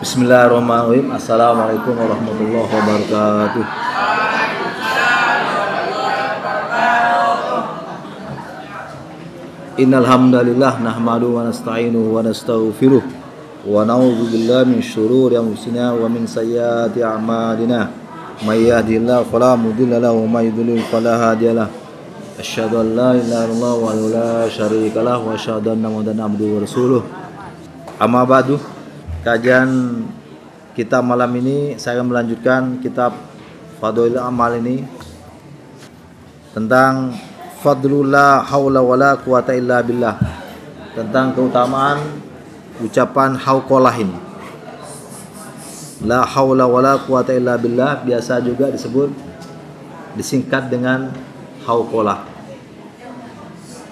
Bismillahirrahmanirrahim. Assalamualaikum warahmatullahi wabarakatuh. Innal hamdalillah nahmaduhu wa nasta'inuhu wa nastaghfiruh wa na'udzu billahi min syururi anfusina wa min sayyiati a'malina. May yahdihillahu fala mudilla lahu wa may yudlil fala hadiyalah. Asyhadu an la ilaha illallah wa la syarika lah wa asyhadu anna Muhammadan abduhu wa rasuluh. Amma ba'du. Kajian kita malam ini saya akan melanjutkan kitab Fadhailul Amal ini tentang fadlul la haula wala quwata illa billah, tentang keutamaan ucapan hauqalah ini. La haula wala quwata illa billah biasa juga disingkat dengan hauqalah.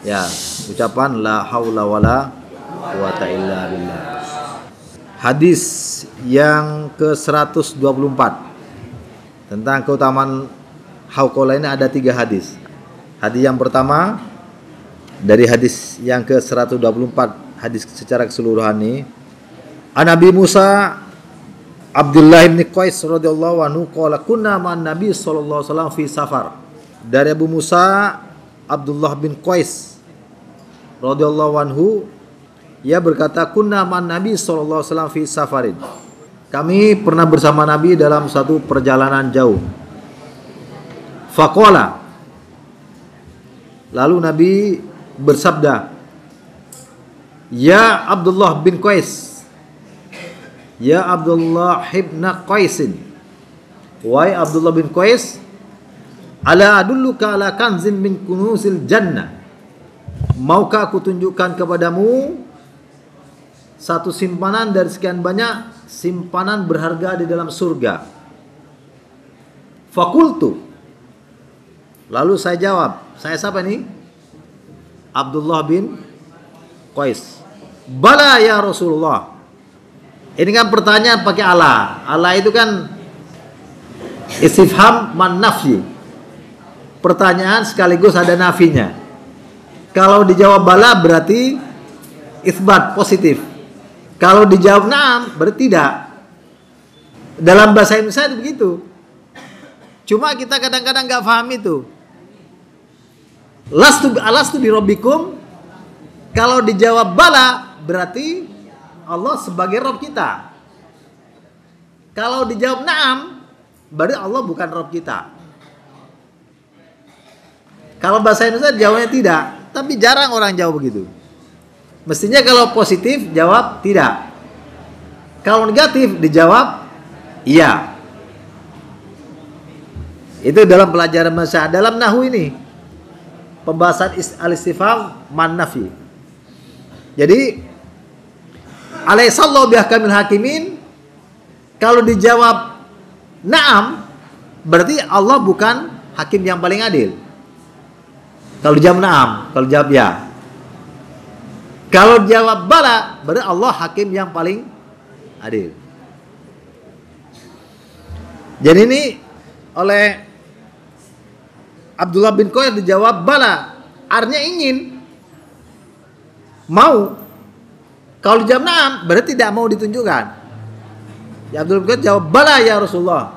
Ya, ucapan la haula wala quwata illa billah. Hadis yang ke-124 tentang keutamaan hauqalah ini ada 3 hadis. Hadis yang pertama dari hadis yang ke-124, hadis secara keseluruhan ini, An Nabi Musa Abdullah bin Qais radhiyallahu anhu qala kunna ma'an Nabi sallallahu alaihi wasallam fi safar. Dari Abu Musa Abdullah bin Qais radhiyallahu anhu, ia berkata, kunna ma'an Nabi sallallahu alaihi wasallam fi safarin. Kami pernah bersama Nabi dalam satu perjalanan jauh. Faqala, lalu Nabi bersabda, ya Abdullah bin Qais, ya Abdullah ibn Qaisin, wahai Abdullah bin Qais, ala adulluka ala kanzin min kunuzil jannah, maukah aku tunjukkan kepadamu satu simpanan dari sekian banyak simpanan berharga di dalam surga. Fakultu, lalu saya jawab, saya siapa nih? Abdullah bin Qais. Bala ya Rasulullah. Ini kan pertanyaan pakai ala. Ala itu kan istifham man nafyi. Pertanyaan sekaligus ada nafinya. Kalau dijawab bala berarti isbat, positif. Kalau dijawab na'am berarti tidak. Dalam bahasa Indonesia itu begitu. Cuma kita kadang-kadang nggak paham itu. Alastu bi rabbikum. Kalau dijawab bala berarti Allah sebagai Rabb kita. Kalau dijawab na'am berarti Allah bukan Rabb kita. Kalau bahasa Indonesia jawabnya tidak, tapi jarang orang jawab begitu. Mestinya kalau positif jawab tidak. Kalau negatif dijawab iya. Itu dalam pelajaran bahasa. Dalam nahwu ini pembahasan al-istifham man nafi. Jadi alaihissallahu bihkamil hakimin, kalau dijawab na'am berarti Allah bukan hakim yang paling adil. Kalau dijawab na'am, kalau jawab ya. Kalau jawab bala berarti Allah hakim yang paling adil. Jadi ini oleh Abdullah bin Qais dijawab bala, artinya ingin, mau. Kalau dijawab na'am berarti tidak mau ditunjukkan. Ya Abdullah bin Qais jawab bala ya Rasulullah.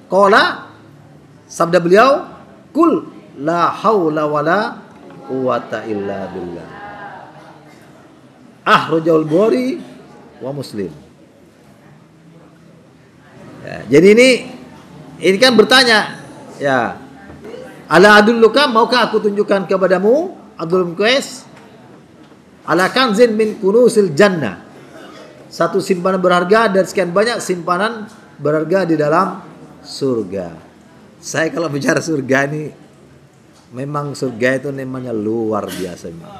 Qala, sabda beliau, kul la haula wala quwata illa billah. Akhrajahul Bukhari wa Muslim. Ya, jadi ini kan bertanya, ya. Ala adulluka, maukah aku tunjukkan kepadamu, Abdul bin Qais, ala kanzin min kunuzil jannah, satu simpanan berharga dan sekian banyak simpanan berharga di dalam surga. Saya kalau bicara surga ini, memang surga itu namanya luar biasa.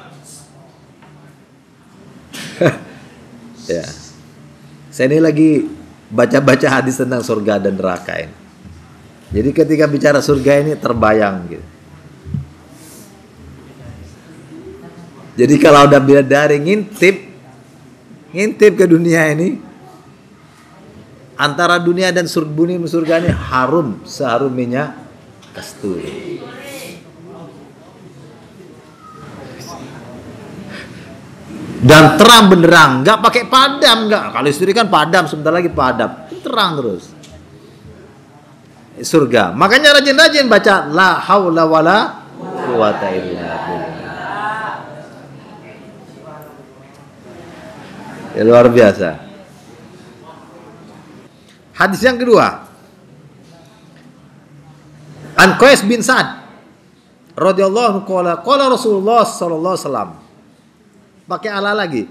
Ya. Saya ini lagi baca-baca hadis tentang surga dan neraka ini. Jadi ketika bicara surga ini terbayang gitu. Jadi kalau udah bidadari ngintip ke dunia ini, antara dunia dan surga ini harum seharum minyak kasturi. Dan terang benderang, nggak pakai padam, nggak. Kalau istri kan padam, sebentar lagi padam, terang terus. Surga. Makanya rajin-rajin baca la haula wala quwata illa billah. Ya, luar biasa. Hadis yang kedua. An Qais bin Sa'ad radhiyallahu anhu qala Rasulullah sallallahu alaihi wasallam. Pakai ala lagi.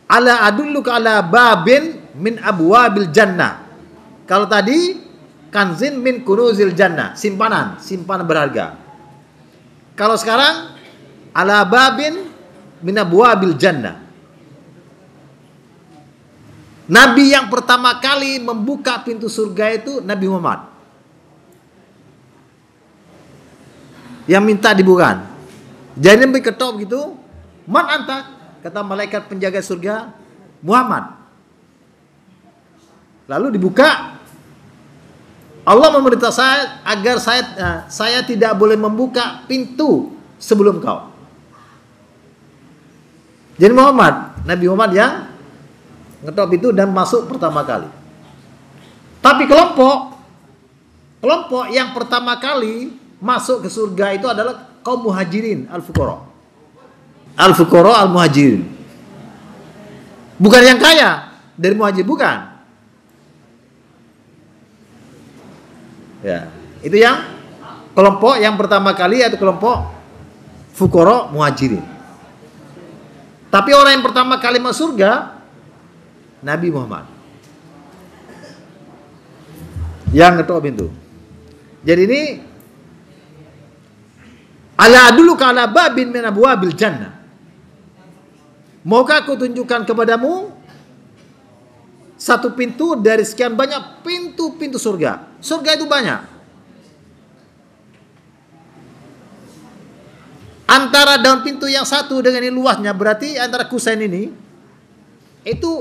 Ala adulluka ala babin min abwabil jannah. Kalau tadi kanzin min kunuzil jannah, simpanan berharga. Kalau sekarang ala babin min abwabil jannah. Nabi yang pertama kali membuka pintu surga itu Nabi Muhammad. Yang minta dibuka. Jadi Nabi ketok gitu, "Man anta?" Kata malaikat penjaga surga, "Muhammad." Lalu dibuka. Allah memerintah saya agar saya tidak boleh membuka pintu sebelum kau. Jadi Nabi Muhammad yang ngetok pintu dan masuk pertama kali. Tapi kelompok yang pertama kali masuk ke surga itu adalah kaum muhajirin al-fuqara. Al-fuqara al-muhajirin. Bukan yang kaya dari muhajir, bukan. Ya, itu yang kelompok yang pertama kali yaitu kelompok fuqara muhajirin. Tapi orang yang pertama kali masuk surga Nabi Muhammad. Yang ngetok pintu. Jadi ini ala dulu kala babin min abwabil jannah. Maukah aku tunjukkan kepadamu satu pintu dari sekian banyak pintu-pintu surga. Surga itu banyak. Antara daun pintu yang satu dengan ini luasnya, berarti antara kusen ini itu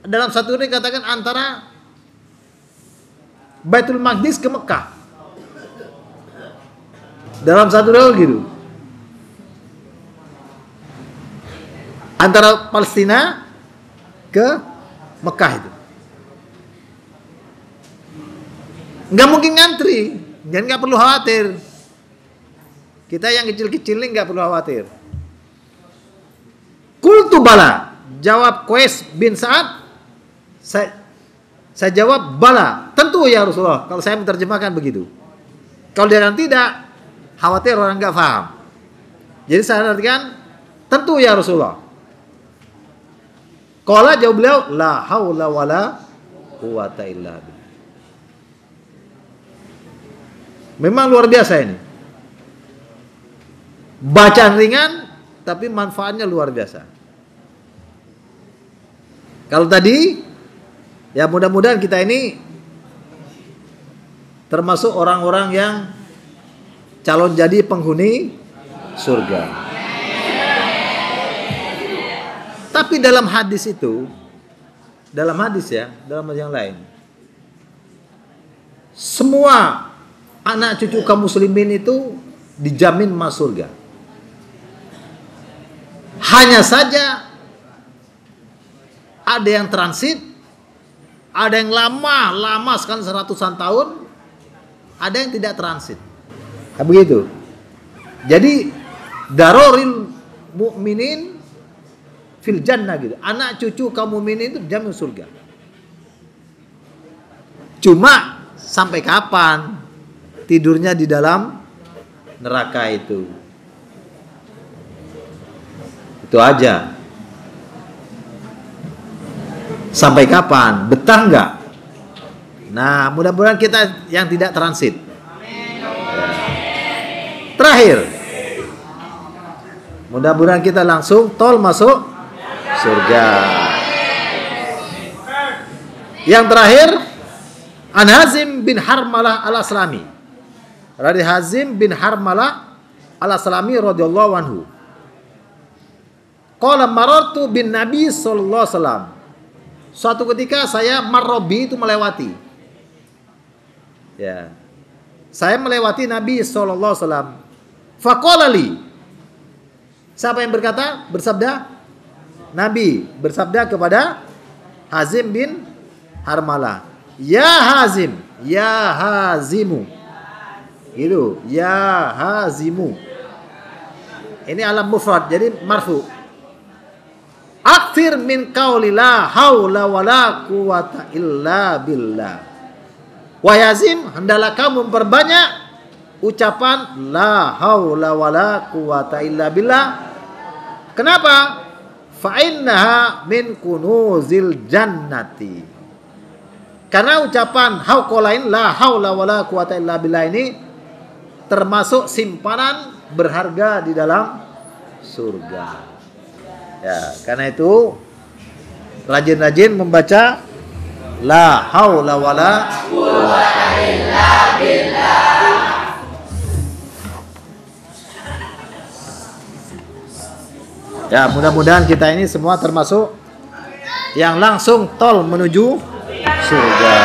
dalam satu ini katakan antara Baitul Maqdis ke Mekah. Dalam satu daun gitu. Antara Palestina ke Mekah itu. Nggak mungkin ngantri. Dan nggak perlu khawatir. Kita yang kecil-kecil ini nggak perlu khawatir. Qultu bala. Jawab Qais bin Sa'ad. Saya jawab bala. Tentu ya Rasulullah. Kalau saya menerjemahkan begitu. Kalau dia tidak, khawatir orang nggak paham. Jadi saya artikan tentu ya Rasulullah. Qala jawab beliau la haula wala quwata illa billah. Memang luar biasa ini. Bacaan ringan tapi manfaatnya luar biasa. Kalau tadi ya mudah-mudahan kita ini termasuk orang-orang yang calon jadi penghuni surga. Tapi dalam hadis itu, dalam hadis yang lain, semua anak cucu kaum muslimin itu dijamin masuk surga. Hanya saja ada yang transit, ada yang lama sekali seratusan tahun, ada yang tidak transit. Nah, begitu. Jadi daroril mu'minin fil jannah gitu. Anak cucu kaum mukminin itu jamin surga. Cuma sampai kapan tidurnya di dalam neraka itu? Itu aja. Sampai kapan? Betah enggak? Nah, mudah-mudahan kita yang tidak transit. Terakhir, mudah-mudahan kita langsung tol masuk surga. Yang terakhir, An Hazim bin Harmalah al-Aslami. Dari Hazim bin Harmalah al-Aslami radhiyallahu anhu. Qala marartu bin Nabi sallallahu alaihi wasallam. Suatu ketika saya marrobi itu melewati. Ya. Saya melewati Nabi sallallahu alaihi wasallam. Faqala li. Siapa yang berkata? Bersabda, Nabi bersabda kepada Hazim bin Harmalah, ya Hazim, ya Hazimu. Gitu, ya Hazimu. Ini alam mufrad, jadi marfu. Akthir min qauli la haula wala quwata illa billah. Wahai Hazim, hendaklah kamu memperbanyak ucapan la haula wala quwata illa billah. Kenapa? Fa innaha min kunuzil jannati. Karena ucapan hauqalain la haula wala quwata illa billah ini termasuk simpanan berharga di dalam surga. Ya, karena itu rajin-rajin membaca la haula wala quwata illa billah. Ya, mudah-mudahan kita ini semua termasuk yang langsung tol menuju surga.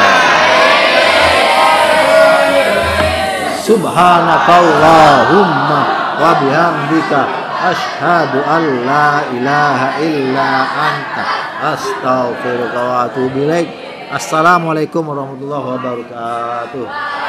Subhanakallahumma wa bihamdika asyhadu an la ilaha illa anta astaghfiruka wa atubu ilaik. Assalamualaikum warahmatullahi wabarakatuh.